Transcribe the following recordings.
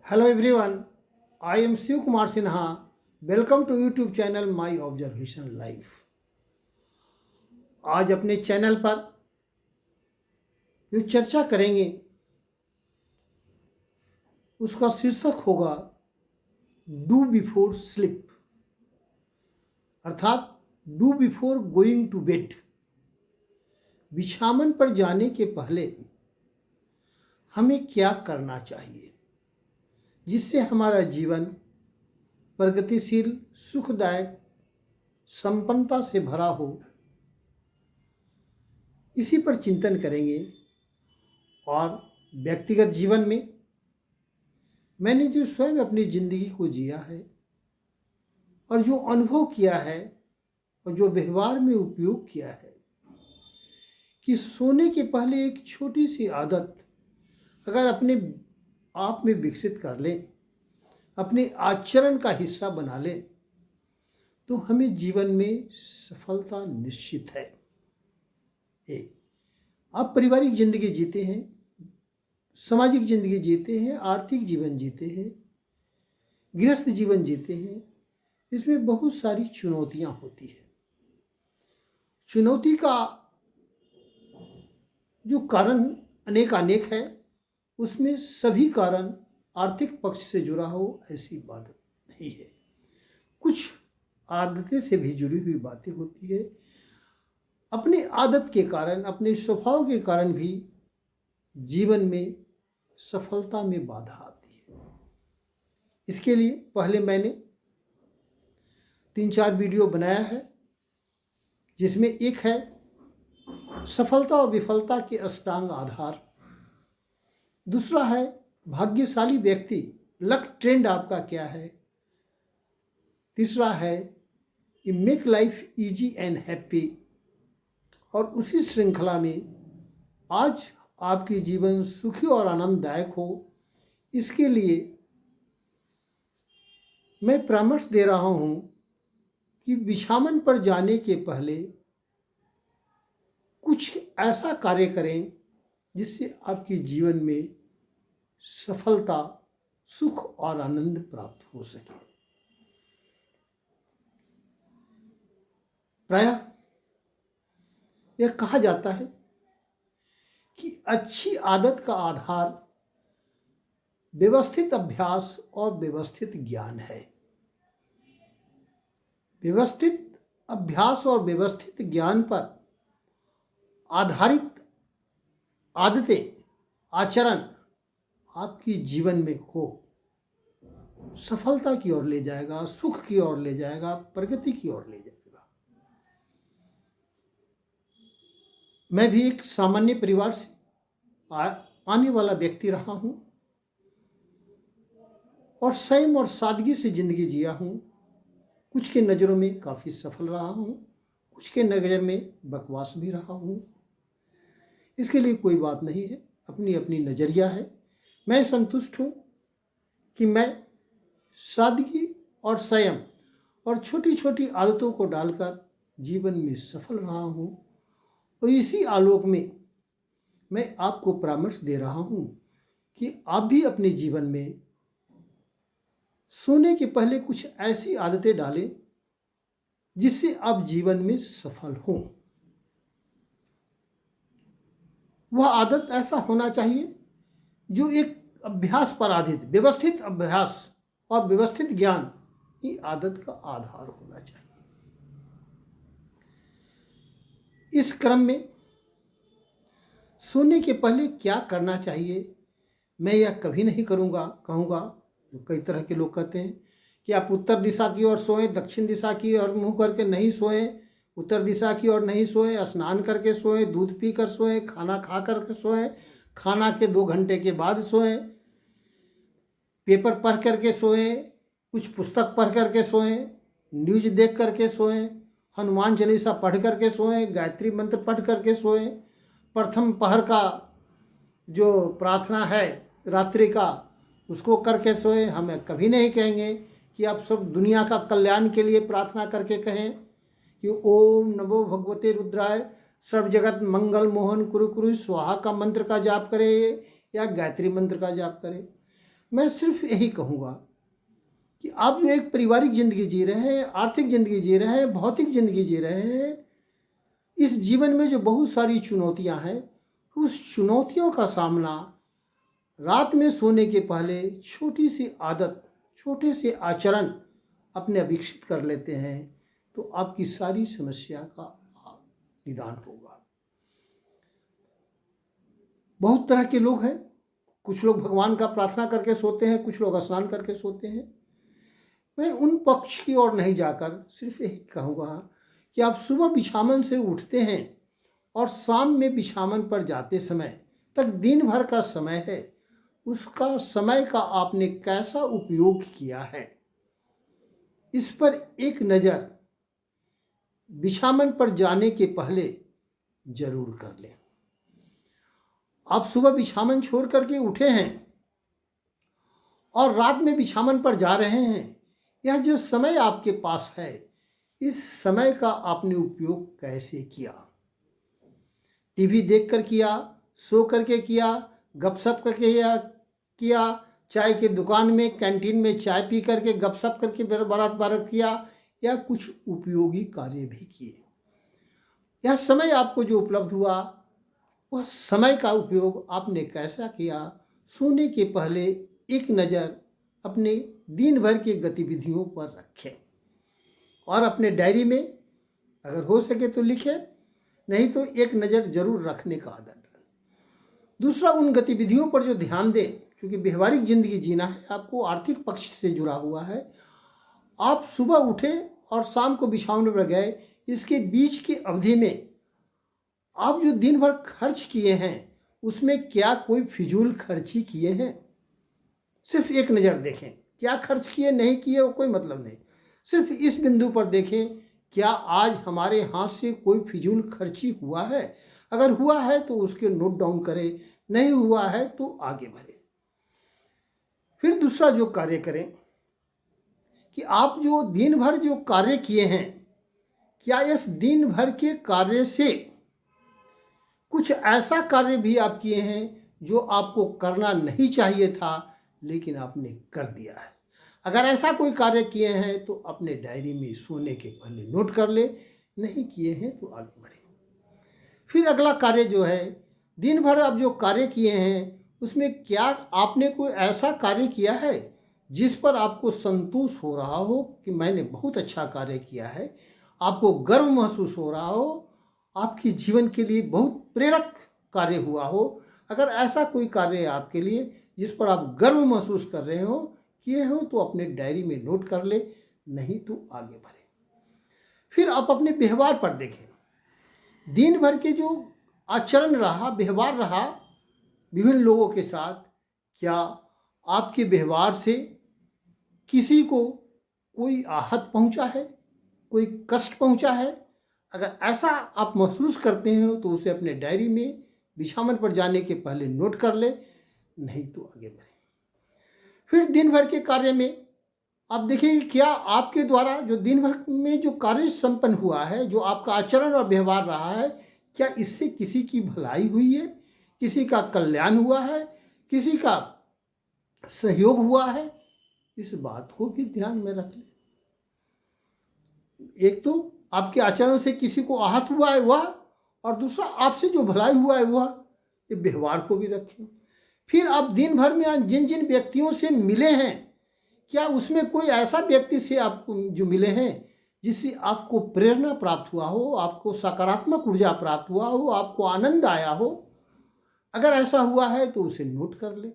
Hello everyone, I am Shiv Kumar Sinha. Welcome to YouTube channel My Observation Life. आज अपने channel पर जो चर्चा करेंगे उसका शीर्षक होगा डू बिफोर स्लीप, अर्थात do before going to bed. बिछावन पर जाने के पहले हमें क्या करना चाहिए जिससे हमारा जीवन प्रगतिशील, सुखदायक, संपन्नता से भरा हो। इसी पर चिंतन करेंगे। और व्यक्तिगत जीवन में मैंने जो स्वयं अपनी जिंदगी को जिया है और जो अनुभव किया है और जो व्यवहार में उपयोग किया है कि सोने के पहले एक छोटी सी आदत अगर अपने आप में विकसित कर लें, अपने आचरण का हिस्सा बना लें, तो हमें जीवन में सफलता निश्चित है। आप पारिवारिक जिंदगी जीते हैं, सामाजिक जिंदगी जीते हैं, आर्थिक जीवन जीते हैं, गृहस्थ जीवन जीते हैं। इसमें बहुत सारी चुनौतियां होती है। चुनौती का जो कारण अनेक है, उसमें सभी कारण आर्थिक पक्ष से जुड़ा हो ऐसी बात नहीं है। कुछ आदतें से भी जुड़ी हुई बातें होती है। अपने आदत के कारण, अपने स्वभाव के कारण भी जीवन में सफलता में बाधा आती है। इसके लिए पहले मैंने 3-4 वीडियो बनाया है, जिसमें एक है सफलता और विफलता के अष्टांग आधार, दूसरा है भाग्यशाली व्यक्ति, लक ट्रेंड आपका क्या है, तीसरा है कि make life easy and happy. और उसी श्रृंखला में आज आपकी जीवन सुखी और आनंददायक हो, इसके लिए मैं परामर्श दे रहा हूँ कि बिछावन पर जाने के पहले कुछ ऐसा कार्य करें जिससे आपके जीवन में सफलता, सुख और आनंद प्राप्त हो सके। प्रायः यह कहा जाता है कि अच्छी आदत का आधार व्यवस्थित अभ्यास और व्यवस्थित ज्ञान है। व्यवस्थित अभ्यास और व्यवस्थित ज्ञान पर आधारित आदतें, आचरण आपकी जीवन में हो सफलता की ओर ले जाएगा, सुख की ओर ले जाएगा, प्रगति की ओर ले जाएगा। मैं भी एक सामान्य परिवार से आने वाला व्यक्ति रहा हूँ और संयम और सादगी से जिंदगी जिया हूँ। कुछ के नज़रों में काफ़ी सफल रहा हूँ, कुछ के नज़र में बकवास भी रहा हूँ। इसके लिए कोई बात नहीं है, अपनी अपनी नज़रिया है। मैं संतुष्ट हूँ कि मैं सादगी और संयम और छोटी छोटी आदतों को डालकर जीवन में सफल रहा हूँ। और इसी आलोक में मैं आपको परामर्श दे रहा हूँ कि आप भी अपने जीवन में सोने के पहले कुछ ऐसी आदतें डालें जिससे आप जीवन में सफल हों। वह आदत ऐसा होना चाहिए जो एक अभ्यास पर आधारित, व्यवस्थित अभ्यास और व्यवस्थित ज्ञान की आदत का आधार होना चाहिए। इस क्रम में सोने के पहले क्या करना चाहिए, मैं यह कभी नहीं कहूँगा। जो कई तरह के लोग कहते हैं कि आप उत्तर दिशा की ओर सोएं, दक्षिण दिशा की ओर मुँह करके नहीं सोएं, उत्तर दिशा की ओर नहीं सोएं, स्नान करके सोएं, दूध पी कर सोएं, खाना खा करके सोएं, खाना के 2 घंटे के बाद सोएं, पेपर पढ़ करके सोएं, कुछ पुस्तक पढ़ करके सोएं, न्यूज़ देख करके सोएं, हनुमान चालीसा पढ़ करके सोएं, गायत्री मंत्र पढ़ करके सोएं, प्रथम पहर का जो प्रार्थना है रात्रि का उसको करके सोएं। हमें कभी नहीं कहेंगे कि आप सब दुनिया का कल्याण के लिए प्रार्थना करके कहें कि ओम नमो भगवते रुद्राय सर्व जगत मंगल मोहन कुरु कुरु स्वाहा का मंत्र का जाप करें या गायत्री मंत्र का जाप करें। मैं सिर्फ यही कहूँगा कि आप जो एक पारिवारिक ज़िंदगी जी रहे हैं, आर्थिक ज़िंदगी जी रहे हैं, भौतिक ज़िंदगी जी रहे हैं, इस जीवन में जो बहुत सारी चुनौतियां हैं, उस चुनौतियों का सामना रात में सोने के पहले छोटी सी आदत, छोटे से आचरण अपने विकसित कर लेते हैं तो आपकी सारी समस्या का निदान होगा। बहुत तरह के लोग हैं, कुछ लोग भगवान का प्रार्थना करके सोते हैं, कुछ लोग स्नान करके सोते हैं। मैं उन पक्ष की ओर नहीं जाकर सिर्फ यही कहूँगा कि आप सुबह बिछावन से उठते हैं और शाम में बिछावन पर जाते समय तक दिन भर का समय है, उसका समय का आपने कैसा उपयोग किया है, इस पर एक नज़र बिछावन पर जाने के पहले जरूर कर लें। आप सुबह बिछावन छोड़ करके उठे हैं और रात में बिछावन पर जा रहे हैं, यह जो समय आपके पास है, इस समय का आपने उपयोग कैसे किया? टीवी देखकर किया, सो करके किया, गपशप करके किया, चाय के दुकान में कैंटीन में चाय पी करके गपशप करके बात किया, या कुछ उपयोगी कार्य भी किए? यह समय आपको जो उपलब्ध हुआ, वह समय का उपयोग आपने कैसा किया? सोने के पहले एक नज़र अपने दिन भर की गतिविधियों पर रखें और अपने डायरी में अगर हो सके तो लिखें, नहीं तो एक नज़र जरूर रखने का आदत डालें। दूसरा, उन गतिविधियों पर जो ध्यान दें, क्योंकि व्यवहारिक ज़िंदगी जीना है, आपको आर्थिक पक्ष से जुड़ा हुआ है। आप सुबह उठे और शाम को बिछावन पर गए, इसके बीच की अवधि में आप जो दिन भर खर्च किए हैं, उसमें क्या कोई फिजूल खर्ची किए हैं? सिर्फ एक नज़र देखें, क्या खर्च किए नहीं किए वो कोई मतलब नहीं, सिर्फ इस बिंदु पर देखें, क्या आज हमारे हाथ से कोई फिजूल खर्ची हुआ है? अगर हुआ है तो उसके नोट डाउन करें, नहीं हुआ है तो आगे बढ़ें। फिर दूसरा जो कार्य करें कि आप जो दिन भर जो कार्य किए हैं, क्या इस दिन भर के कार्य से कुछ ऐसा कार्य भी आप किए हैं जो आपको करना नहीं चाहिए था लेकिन आपने कर दिया है? अगर ऐसा कोई कार्य किए हैं तो अपने डायरी में सोने के पहले नोट कर ले, नहीं किए हैं तो आगे बढ़े। फिर अगला कार्य जो है, दिन भर आप जो कार्य किए हैं उसमें क्या आपने कोई ऐसा कार्य किया है जिस पर आपको संतोष हो रहा हो कि मैंने बहुत अच्छा कार्य किया है, आपको गर्व महसूस हो रहा हो, आपके जीवन के लिए बहुत प्रेरक कार्य हुआ हो? अगर ऐसा कोई कार्य है आपके लिए जिस पर आप गर्व महसूस कर रहे हो, किए हो, तो अपने डायरी में नोट कर ले, नहीं तो आगे बढ़े। फिर आप अपने व्यवहार पर देखें, दिन भर के जो आचरण रहा, व्यवहार रहा विभिन्न लोगों के साथ, क्या आपके व्यवहार से किसी को कोई आहत पहुंचा है, कोई कष्ट पहुंचा है? अगर ऐसा आप महसूस करते हो तो उसे अपने डायरी में बिछावन पर जाने के पहले नोट कर ले, नहीं तो आगे बढ़े। फिर दिन भर के कार्य में आप देखिए, क्या आपके द्वारा जो दिन भर में जो कार्य संपन्न हुआ है, जो आपका आचरण और व्यवहार रहा है, क्या इससे किसी की भलाई हुई है, किसी का कल्याण हुआ है, किसी का सहयोग हुआ है? इस बात को भी ध्यान में रख लें। एक तो आपके आचरण से किसी को आहत हुआ है वह, और दूसरा आपसे जो भलाई हुआ है वह, ये व्यवहार को भी रखें। फिर आप दिन भर में जिन जिन व्यक्तियों से मिले हैं, क्या उसमें कोई ऐसा व्यक्ति से आपको जो मिले हैं जिससे आपको प्रेरणा प्राप्त हुआ हो, आपको सकारात्मक ऊर्जा प्राप्त हुआ हो, आपको आनंद आया हो? अगर ऐसा हुआ है तो उसे नोट कर ले।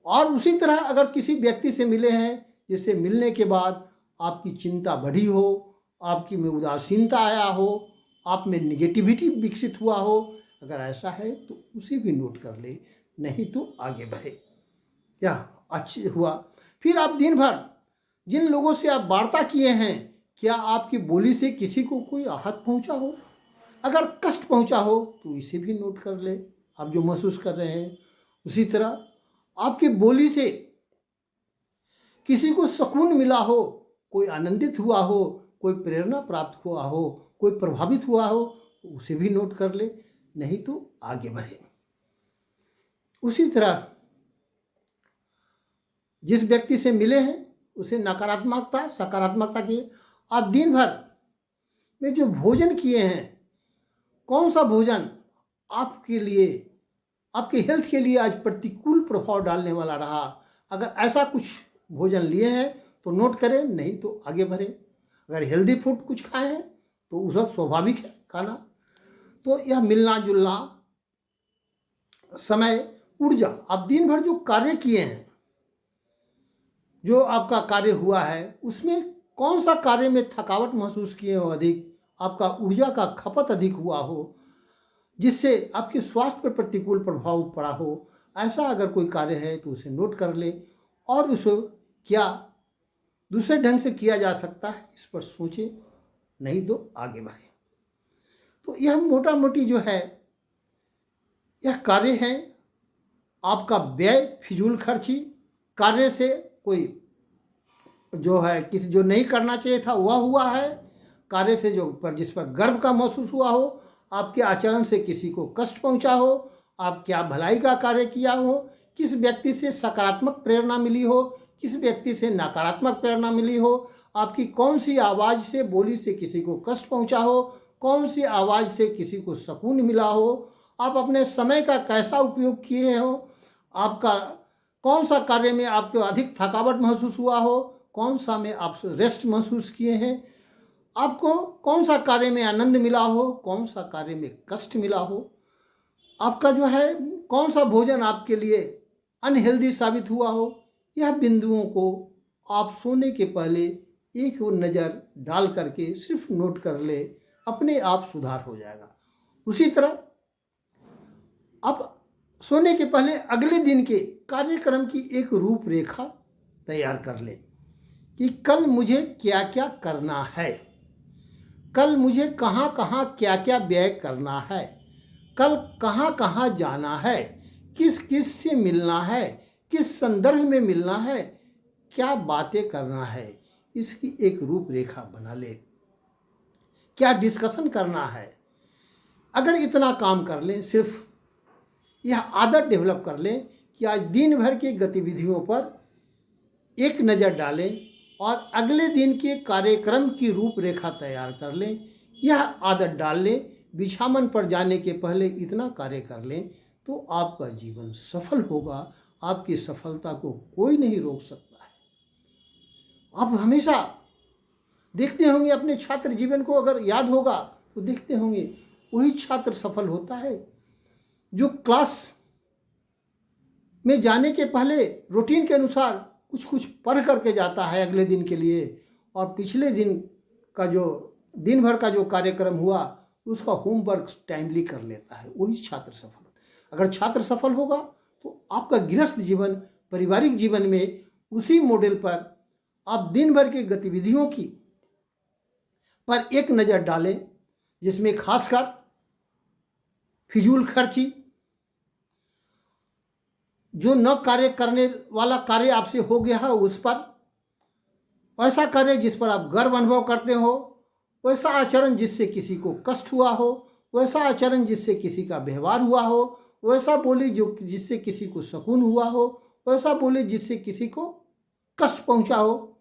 और उसी तरह अगर किसी व्यक्ति से मिले हैं जिससे मिलने के बाद आपकी चिंता बढ़ी हो, आपकी में उदासीनता आया हो, आप में निगेटिविटी विकसित हुआ हो, अगर ऐसा है तो उसे भी नोट कर ले, नहीं तो आगे बढ़े। क्या अच्छी हुआ? फिर आप दिन भर जिन लोगों से आप वार्ता किए हैं, क्या आपकी बोली से किसी को कोई आहत पहुंचा हो? अगर कष्ट पहुंचा हो तो इसे भी नोट कर ले, आप जो महसूस कर रहे हैं। उसी तरह आपकी बोली से किसी को सुकून मिला हो, कोई आनंदित हुआ हो, कोई प्रेरणा प्राप्त हुआ हो, कोई प्रभावित हुआ हो, तो उसे भी नोट कर ले, नहीं तो आगे बढ़े। उसी तरह जिस व्यक्ति से मिले हैं उसे नकारात्मकता सकारात्मकता की। आप दिन भर में जो भोजन किए हैं, कौन सा भोजन आपके लिए, आपके हेल्थ के लिए आज प्रतिकूल प्रभाव डालने वाला रहा। अगर ऐसा कुछ भोजन लिए हैं तो नोट करें, नहीं तो आगे बढ़ें। अगर हेल्दी फूड कुछ खाए हैं तो वो सब स्वाभाविक है खाना। तो यह मिलना जुलना, समय, ऊर्जा, आप दिन भर जो कार्य किए हैं, जो आपका कार्य हुआ है, उसमें कौन सा कार्य में थकावट महसूस किए हो अधिक, आपका ऊर्जा का खपत अधिक हुआ हो, जिससे आपके स्वास्थ्य पर प्रतिकूल प्रभाव पड़ा हो, ऐसा अगर कोई कार्य है तो उसे नोट कर ले और उसे क्या दूसरे ढंग से किया जा सकता है इस पर सोचें, नहीं तो आगे बढ़ें। तो यह मोटा मोटी जो है यह कार्य है। आपका व्यय, फिजूल खर्ची, कार्य से कोई जो है किसी जो नहीं करना चाहिए था वह हुआ है, कार्य से जो पर जिस पर गर्व का महसूस हुआ हो, आपके आचरण से किसी को कष्ट पहुंचा हो, आप क्या भलाई का कार्य किया हो, किस व्यक्ति से सकारात्मक प्रेरणा मिली हो, किस व्यक्ति से नकारात्मक प्रेरणा मिली हो, आपकी कौन सी आवाज़ से, बोली से किसी को कष्ट पहुंचा हो, कौन सी आवाज़ से किसी को सुकून मिला हो, आप अपने समय का कैसा उपयोग किए हो, आपका कौन सा कार्य में आपको अधिक थकावट महसूस हुआ हो, कौन सा में आप रेस्ट महसूस किए हैं, आपको कौन सा कार्य में आनंद मिला हो, कौन सा कार्य में कष्ट मिला हो, आपका जो है कौन सा भोजन आपके लिए अनहेल्दी साबित हुआ हो। यह बिंदुओं को आप सोने के पहले एक नज़र डाल करके सिर्फ नोट कर ले, अपने आप सुधार हो जाएगा। उसी तरह आप सोने के पहले अगले दिन के कार्यक्रम की एक रूपरेखा तैयार कर ले कि कल मुझे क्या क्या करना है, कल मुझे कहाँ कहाँ क्या क्या व्यय करना है, कल कहाँ कहाँ जाना है, किस किस से मिलना है, किस संदर्भ में मिलना है, क्या बातें करना है, इसकी एक रूपरेखा बना ले। क्या डिस्कशन करना है। अगर इतना काम कर लें, सिर्फ यह आदत डेवलप कर लें कि आज दिन भर की गतिविधियों पर एक नज़र डालें और अगले दिन के कार्यक्रम की रूपरेखा तैयार कर लें, यह आदत डाल लें, बिछावन पर जाने के पहले इतना कार्य कर लें, तो आपका जीवन सफल होगा। आपकी सफलता को कोई नहीं रोक सकता है। आप हमेशा देखते होंगे अपने छात्र जीवन को, अगर याद होगा तो देखते होंगे वही छात्र सफल होता है जो क्लास में जाने के पहले रूटीन के अनुसार कुछ कुछ पढ़ करके जाता है अगले दिन के लिए, और पिछले दिन का जो दिन भर का जो कार्यक्रम हुआ उसका होमवर्क टाइमली कर लेता है, वही छात्र सफल होता है। अगर छात्र सफल होगा तो आपका गृहस्थ जीवन, पारिवारिक जीवन में उसी मॉडल पर आप दिन भर की गतिविधियों की पर एक नज़र डालें, जिसमें खासकर फिजूल खर्ची, जो न कार्य करने वाला कार्य आपसे हो गया है उस पर, ऐसा कार्य जिस पर आप गर्व अनुभव करते हो, वैसा आचरण जिससे किसी को कष्ट हुआ हो, वैसा आचरण जिससे किसी का व्यवहार हुआ हो, वैसा बोली जो जिससे किसी को सुकून हुआ हो, वैसा बोली जिससे किसी को कष्ट पहुंचा हो।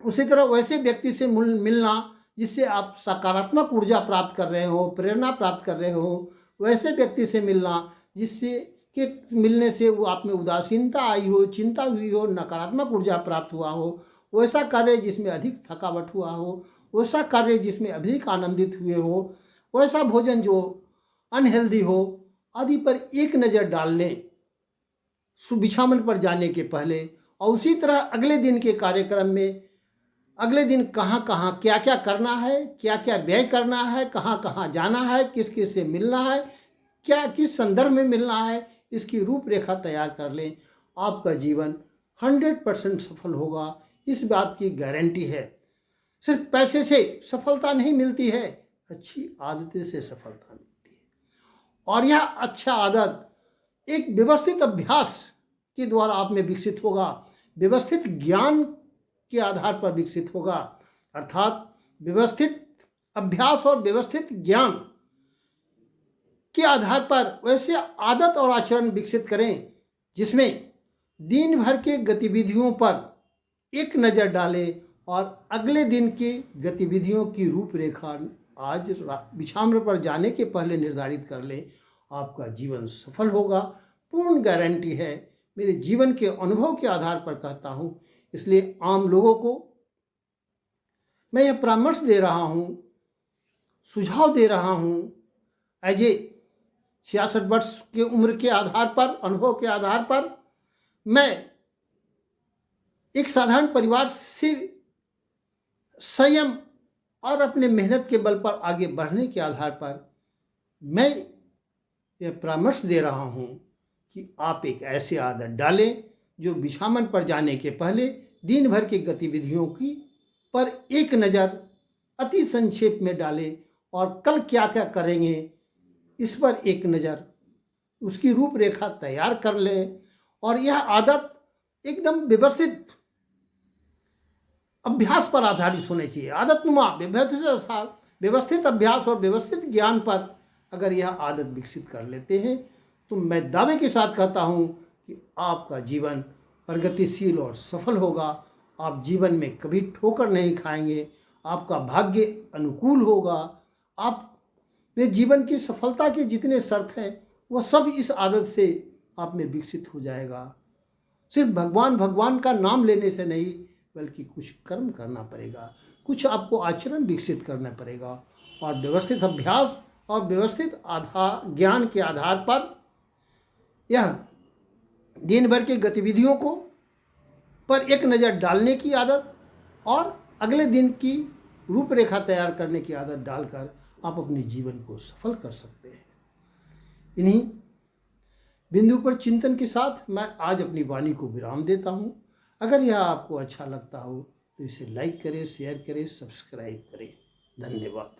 उसी तरह वैसे व्यक्ति से मिलना जिससे आप सकारात्मक ऊर्जा प्राप्त कर रहे हो, प्रेरणा प्राप्त कर रहे हो, वैसे व्यक्ति से मिलना जिससे कि मिलने से वो आप में उदासीनता आई हो, चिंता हुई हो, नकारात्मक ऊर्जा प्राप्त हुआ हो, वैसा कार्य जिसमें अधिक थकावट हुआ हो, वैसा कार्य जिसमें अधिक आनंदित हुए हो, वैसा भोजन जो अनहेल्दी हो आदि पर एक नज़र डाल लें बिछावन पर जाने के पहले। और उसी तरह अगले दिन के कार्यक्रम में अगले दिन कहाँ कहाँ क्या क्या करना है, क्या क्या व्यय करना है, कहाँ कहाँ जाना है, किस किस से मिलना है, क्या किस संदर्भ में मिलना है, इसकी रूपरेखा तैयार कर लें। आपका जीवन 100% सफल होगा, इस बात की गारंटी है। सिर्फ पैसे से सफलता नहीं मिलती है, अच्छी आदतें से सफलता मिलती है। और यह अच्छा आदत एक व्यवस्थित अभ्यास के द्वारा आप में विकसित होगा, व्यवस्थित ज्ञान के आधार पर विकसित होगा। अर्थात व्यवस्थित अभ्यास और व्यवस्थित ज्ञान के आधार पर वैसे आदत और आचरण विकसित करें जिसमें दिन भर के गतिविधियों पर एक नज़र डालें और अगले दिन की गतिविधियों की रूपरेखा आज बिछावन पर जाने के पहले निर्धारित कर लें। आपका जीवन सफल होगा, पूर्ण गारंटी है। मेरे जीवन के अनुभव के आधार पर कहता हूँ, इसलिए आम लोगों को मैं यह परामर्श दे रहा हूँ, सुझाव दे रहा हूँ। एज ए 66 वर्ष की उम्र के आधार पर, अनुभव के आधार पर, मैं एक साधारण परिवार से संयम और अपने मेहनत के बल पर आगे बढ़ने के आधार पर मैं यह परामर्श दे रहा हूँ कि आप एक ऐसी आदत डालें जो बिछावन पर जाने के पहले दिन भर की गतिविधियों की पर एक नज़र अति संक्षेप में डालें और कल क्या क्या करेंगे इस पर एक नज़र, उसकी रूपरेखा तैयार कर लें। और यह आदत एकदम व्यवस्थित अभ्यास पर आधारित होनी चाहिए। आदतनुमा व्यवस्थित अभ्यास और व्यवस्थित ज्ञान पर अगर यह आदत विकसित कर लेते हैं तो मैं दावे के साथ कहता हूँ कि आपका जीवन प्रगतिशील और सफल होगा। आप जीवन में कभी ठोकर नहीं खाएंगे, आपका भाग्य अनुकूल होगा। आप में जीवन की सफलता के जितने शर्त हैं वह सब इस आदत से आप में विकसित हो जाएगा। सिर्फ भगवान का नाम लेने से नहीं, बल्कि कुछ कर्म करना पड़ेगा, कुछ आपको आचरण विकसित करना पड़ेगा। और व्यवस्थित अभ्यास और व्यवस्थित ज्ञान के आधार पर यह दिन भर की गतिविधियों को पर एक नज़र डालने की आदत और अगले दिन की रूपरेखा तैयार करने की आदत डालकर आप अपने जीवन को सफल कर सकते हैं। इन्हीं बिंदु पर चिंतन के साथ मैं आज अपनी वाणी को विराम देता हूँ। अगर यह आपको अच्छा लगता हो तो इसे लाइक करें, शेयर करें, सब्सक्राइब करें। धन्यवाद।